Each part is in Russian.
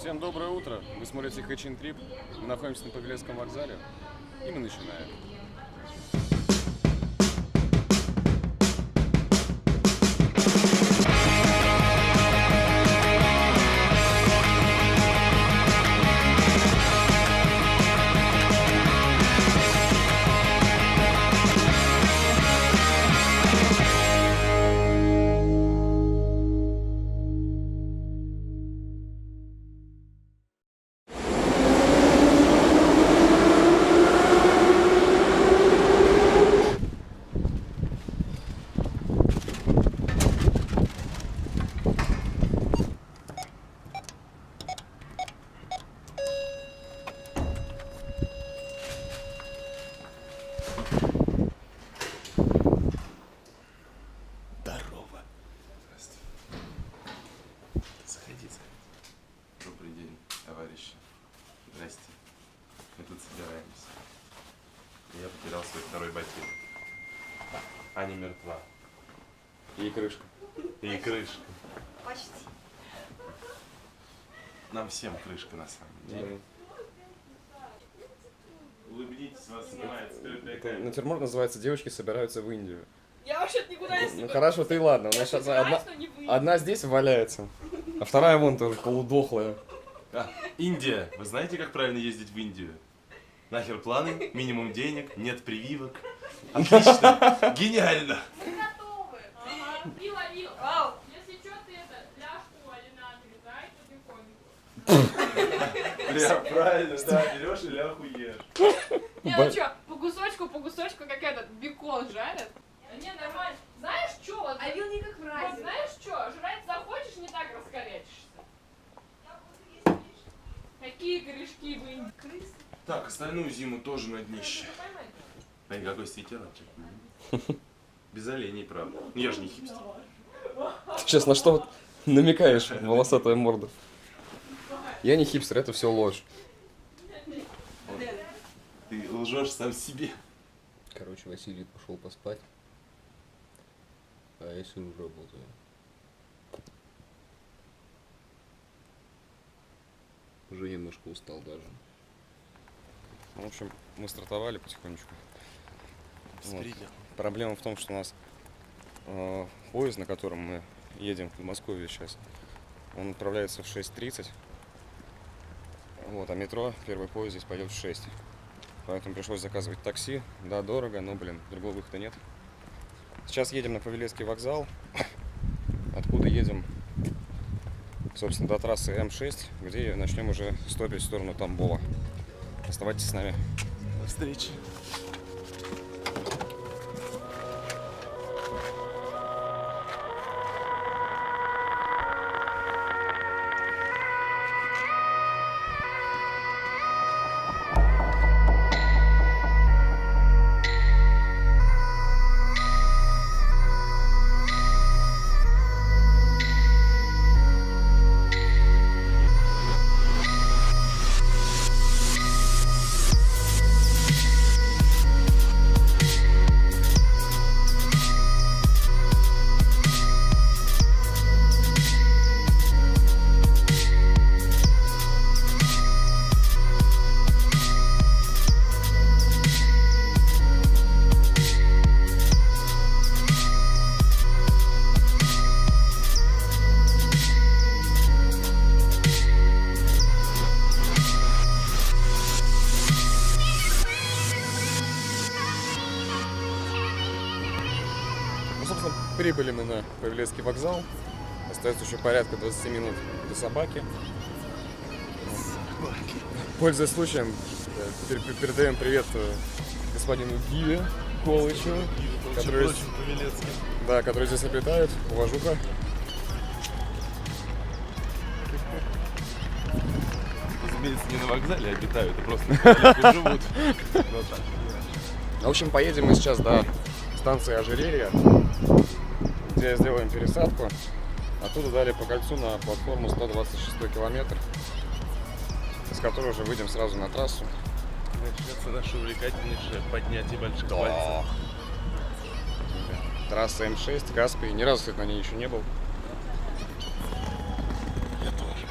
Всем доброе утро. Вы смотрите Хэчин Трип. Мы находимся на Павелецком вокзале. И мы начинаем. Я потерял свой второй ботинок. Аня мертва. И крышка. И крышка. Почти. Нам всем крышка на самом деле. Улыбнитесь, вас снимает скрытая камера. Натюрморт называется «Девочки собираются в Индию». Я вообще-то никуда не Ну собираюсь. хорошо, ты ладно. У Я нас сейчас собираюсь, но не в Индию. одна здесь валяется, а вторая вон тоже полудохлая. Индия. Вы знаете, как правильно ездить в Индию? Нахер планы, минимум денег, нет прививок. Отлично, гениально. Мы готовы. Ага. Пила. Ау. Если что, ты это ляжку или на отрезай, то Правильно, да, берешь и ляху ешь. Не, ну что, по кусочку, как этот бекон жарят. Да не, нормально. Знаешь что, вот, А вил не как вот мразь. знаешь что, жрать захочешь, не так раскорячишься. Какие корешки в Индии? Крысы. Так, остальную зиму тоже на днище. А какой светер? Без оленей, правда. Ну, я же не хипстер. Ты сейчас на что намекаешь, волосатая морда? Я не хипстер, это все ложь. Ты лжешь сам себе. Короче, Василий пошел поспать, а я сижу работаю. Уже немножко устал даже. В общем, мы стартовали потихонечку. Вот. Проблема в том, что у нас поезд, на котором мы едем в Подмосковье сейчас, он отправляется в 6:30. Вот, а метро, первый поезд здесь пойдет в 6. Поэтому пришлось заказывать такси. Да, дорого, но, блин, другого выхода нет. Сейчас едем на Павелецкий вокзал, откуда едем, собственно, до трассы М6, где начнем уже стопить в сторону Тамбова. Оставайтесь с нами. До встречи. Собственно, прибыли мы на Павелецкий вокзал. Остается еще порядка 20 минут до собаки. Пользуясь случаем, передаем привет господину Гиве Колычу, который здесь обитает. Уважуха. Разумеется, не на вокзале обитают, а просто неподалеку живут. Вот так. В общем, поедем мы сейчас до станции Ожерелья, где сделаем пересадку. Оттуда далее по кольцу на платформу 126 километр, с которой уже выйдем сразу на трассу. Начнется наше увлекательнейшее поднятие больших пальцев. Трасса М6, Каспий. Ни разу, кстати, на ней еще не был. Я тоже.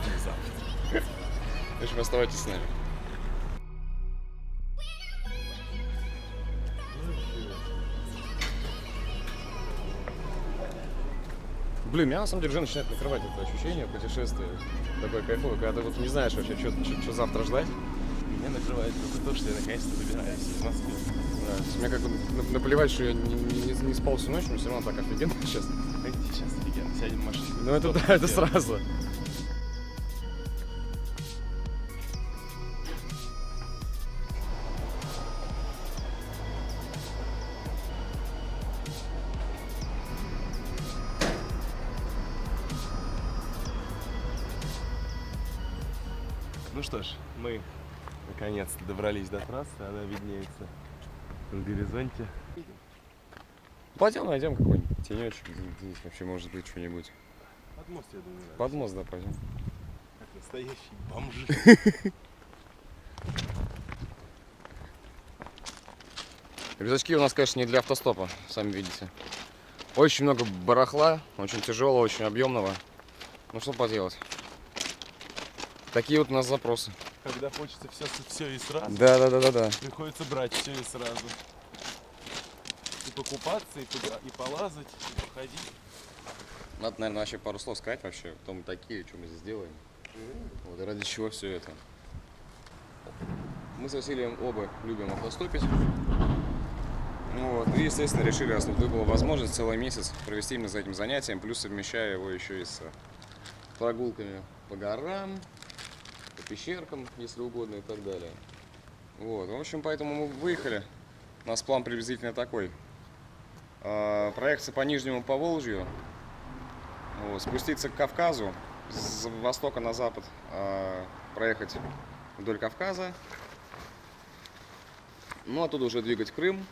Внезапно. В общем, оставайтесь с нами. Блин, меня на самом деле уже начинает накрывать это ощущение путешествия. Такое кайфовое, когда ты вот не знаешь вообще, что завтра ждать. Меня накрывает только то, что я наконец-то выбираюсь из Москвы. Да, мне как бы наплевать, что я не спал всю ночь, но все равно так офигенно сейчас. Сейчас офигенно, сядем в машину. Ну это да, это сразу. Ну что ж, мы наконец-то добрались до трассы, она виднеется на горизонте. Пойдем найдем какой-нибудь тенечек, здесь вообще может быть что-нибудь. Под мост, я думаю. Под мост, да, пойдем. Как настоящие бомжи. Рюкзачки у нас, конечно, не для автостопа, сами видите. Очень много барахла, очень тяжелого, очень объемного. Ну что поделать. Такие вот у нас запросы. Когда хочется все и сразу, Да. приходится брать все и сразу. И покупаться, и полазать, и походить. Надо, наверное, вообще пару слов сказать вообще, кто мы такие, что мы здесь делаем. Вот, и ради чего все это. Мы с Василием оба любим автостопить. Вот, и, естественно, решили, раз вдруг была возможность, целый месяц провести именно за этим занятием, плюс совмещая его еще и с прогулками по горам, по пещеркам, если угодно, и так далее. Вот, в общем, поэтому мы выехали. У нас план приблизительно такой. Проехаться по Нижнему Поволжью, вот, спуститься к Кавказу, с востока на запад проехать вдоль Кавказа, ну, оттуда уже двигать в Крым,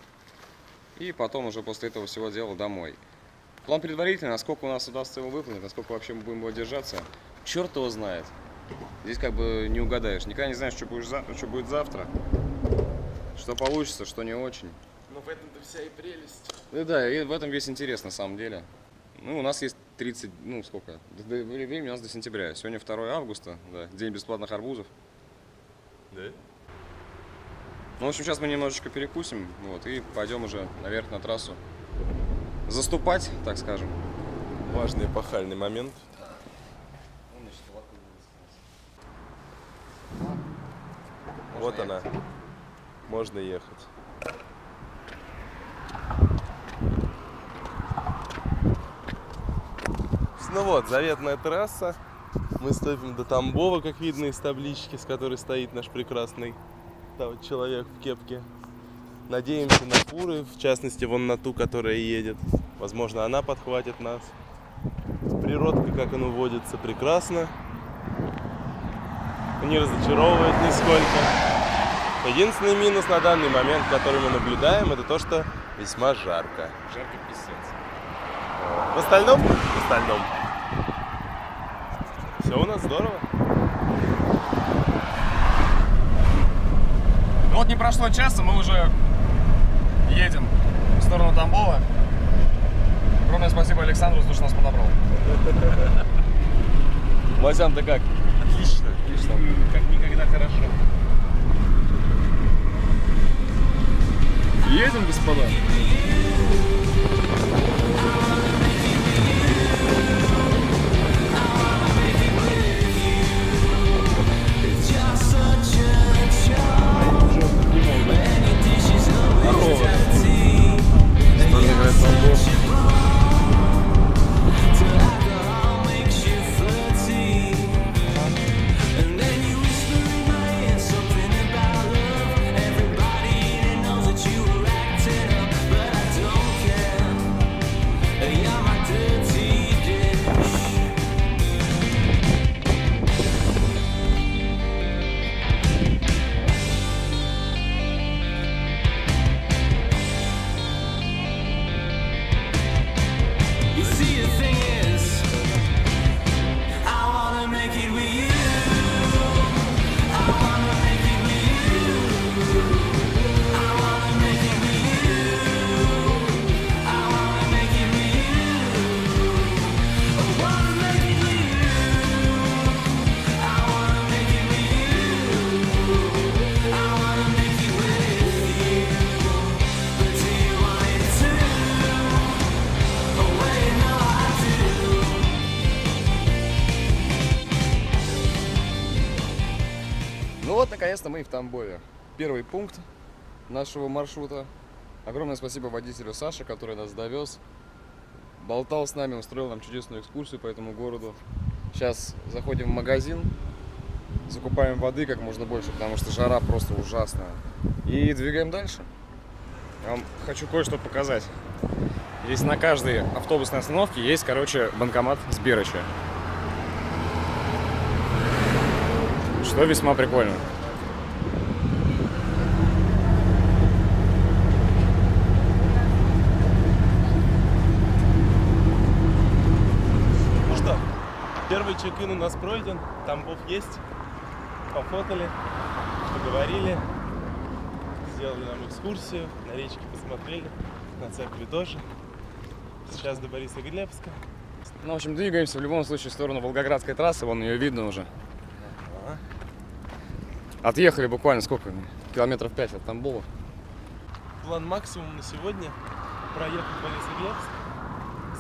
и потом уже после этого всего дела домой. План предварительный, насколько у нас удастся его выполнить, насколько вообще мы будем его держаться, черт его знает. Здесь как бы не угадаешь, никогда не знаешь, что будет завтра, что получится, что не очень. Но в этом-то вся и прелесть. Да, и в этом весь интерес на самом деле. Ну, у нас есть 30, ну сколько, времени у нас до сентября. Сегодня 2 августа, да, день бесплатных арбузов. Да? Ну, в общем, сейчас мы немножечко перекусим, вот, и пойдем уже наверх на трассу заступать, так скажем. Важный эпохальный момент. Вот она. Можно ехать. Ну вот, заветная трасса. Мы ступим до Тамбова, как видно из таблички, с которой стоит наш прекрасный человек в кепке. Надеемся на фуры, в частности, вон на ту, которая едет. Возможно, она подхватит нас. Природка, как она водится, прекрасно. Не разочаровывает нисколько. Единственный минус на данный момент, который мы наблюдаем, это то, что весьма жарко. Жарко писец. В остальном? В остальном. Все у нас здорово. Ну вот не прошло часа, мы уже едем в сторону Тамбова. Огромное спасибо Александру, за то, что нас подобрал. Васян, ты как? Отлично. Отлично. Как никогда хорошо. Едем, господа. вот, наконец-то мы и в Тамбове. Первый пункт нашего маршрута. Огромное спасибо водителю Саше, который нас довез. Болтал с нами, устроил нам чудесную экскурсию по этому городу. Сейчас заходим в магазин, закупаем воды как можно больше, потому что жара просто ужасная. И двигаем дальше. Я вам хочу кое-что показать. Здесь на каждой автобусной остановке есть, короче, банкомат Сберыча. Что весьма прикольно. Ну что, первый чек-ин у нас пройден, Тамбов есть, пофотали, поговорили, сделали нам экскурсию, на речке посмотрели, на церкви тоже. Сейчас до Борисоглебска. Ну, в общем, двигаемся в любом случае в сторону Волгоградской трассы, вон ее видно уже. Отъехали буквально сколько? Километров 5 от Тамбова. План максимум на сегодня — проехать Борисоглебск,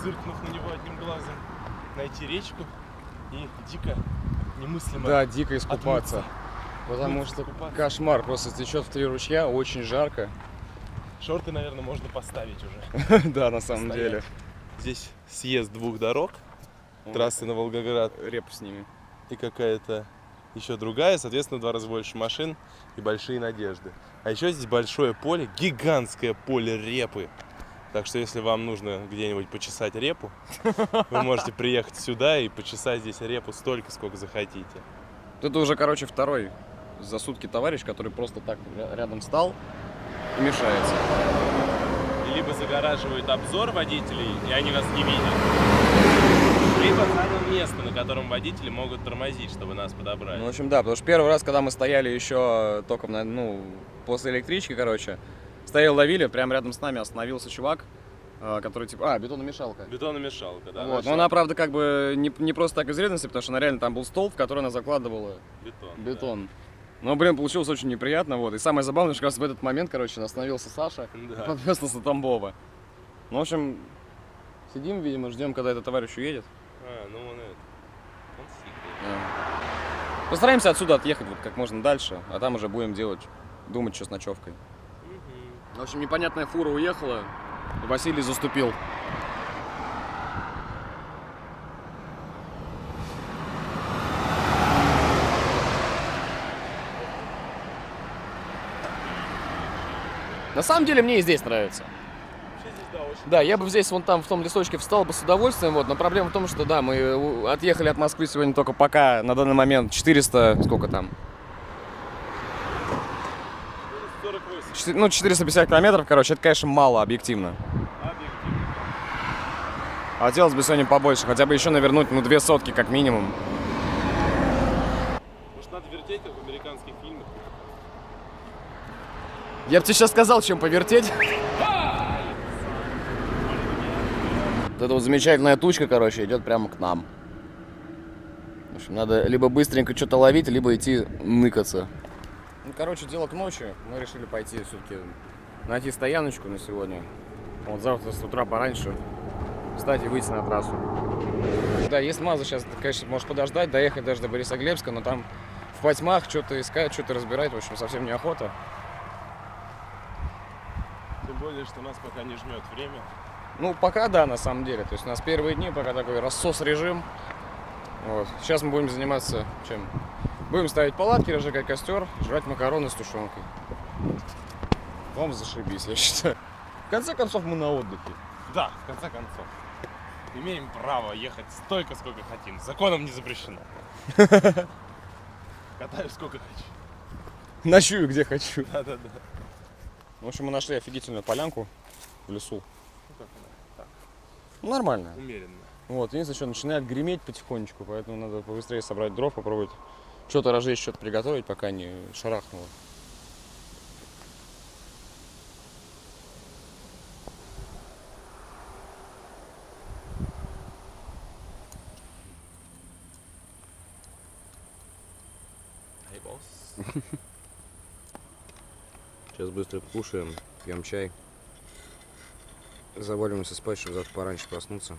зыркнув на него одним глазом, найти речку и дико, немыслимо Да, дико искупаться. отмыться. Потому что Искупаться. кошмар, просто течет в 3 ручья, очень жарко. Шорты, наверное, можно поставить уже. Да, на самом Стоять. деле. Здесь съезд двух дорог, трассы на Волгоград Реп с ними. и какая-то еще другая, соответственно, в 2 раза больше машин и большие надежды. А еще здесь большое поле, гигантское поле репы. Так что если вам нужно где-нибудь почесать репу, вы можете приехать сюда и почесать здесь репу столько, сколько захотите. Это уже, короче, второй за сутки товарищ, который просто так рядом стал и мешается. Либо загораживают обзор водителей, и они вас не видят, либо занял место, на котором водители могут тормозить, чтобы нас подобрать. Ну, в общем, да, потому что первый раз, когда мы стояли еще только, после электрички, короче, стоял, ловили, прямо рядом с нами остановился чувак, который типа, бетономешалка. Бетономешалка, да. Вот. Но она, правда, как бы не просто так из вредности, потому что она реально там был столб, в который она закладывала бетон. Но, блин, получилось очень неприятно, вот. И самое забавное, что как раз в этот момент, короче, остановился Саша, Да. подвез нас до Тамбова. Ну, в общем, сидим, видимо, ждем, когда этот товарищ уедет. Ну он сикает. Да. Постараемся отсюда отъехать вот как можно дальше, а там уже будем думать, что с ночевкой. В общем, непонятная фура уехала, и Василий заступил. На самом деле мне и здесь нравится. Вообще здесь, да, очень. Да, я бы здесь, вон там, в том лесочке встал бы с удовольствием, вот, но проблема в том, что, да, мы отъехали от Москвы сегодня только пока, на данный момент, 400, сколько там? 48. 450 километров, короче, это, конечно, мало, объективно. Объективно. Хотелось бы сегодня побольше, хотя бы еще навернуть, 2 сотки как минимум. Может, надо вертеть, как в американских фильмах? Я бы тебе сейчас сказал, чем повертеть. Вот эта вот замечательная тучка, короче, идет прямо к нам. В общем, надо либо быстренько что-то ловить, либо идти ныкаться. Ну, короче, дело к ночи. Мы решили пойти все-таки найти стояночку на сегодня. Вот завтра с утра пораньше встать и выйти на трассу. Да, есть Маза сейчас, ты, конечно, можешь подождать, доехать даже до Борисоглебска, но там в потьмах что-то искать, что-то разбирать, в общем, совсем неохота. Тем более, что нас пока не жмет время. Ну, пока да, на самом деле. То есть у нас первые дни пока такой рассос-режим. Вот. Сейчас мы будем заниматься чем? Будем ставить палатки, разжигать костер, жрать макароны с тушенкой. Вам зашибись, я считаю. В конце концов, мы на отдыхе. Да, в конце концов. Имеем право ехать столько, сколько хотим. Законом не запрещено. Катаюсь сколько хочу. Ночую, где хочу. Да-да-да. В общем, мы нашли офигительную полянку в лесу. Ну как она? Так, Ну, нормально. умеренно. Вот, единственное, что начинает греметь потихонечку, поэтому надо побыстрее собрать дров, попробовать что-то разжечь, что-то приготовить, пока не шарахнуло. Эй, босс. Сейчас быстро кушаем, пьем чай. Заваливаемся спать, чтобы завтра пораньше проснуться.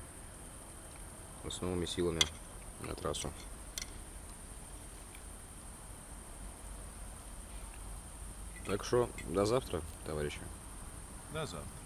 С новыми силами на трассу. Так что, до завтра, товарищи. До завтра.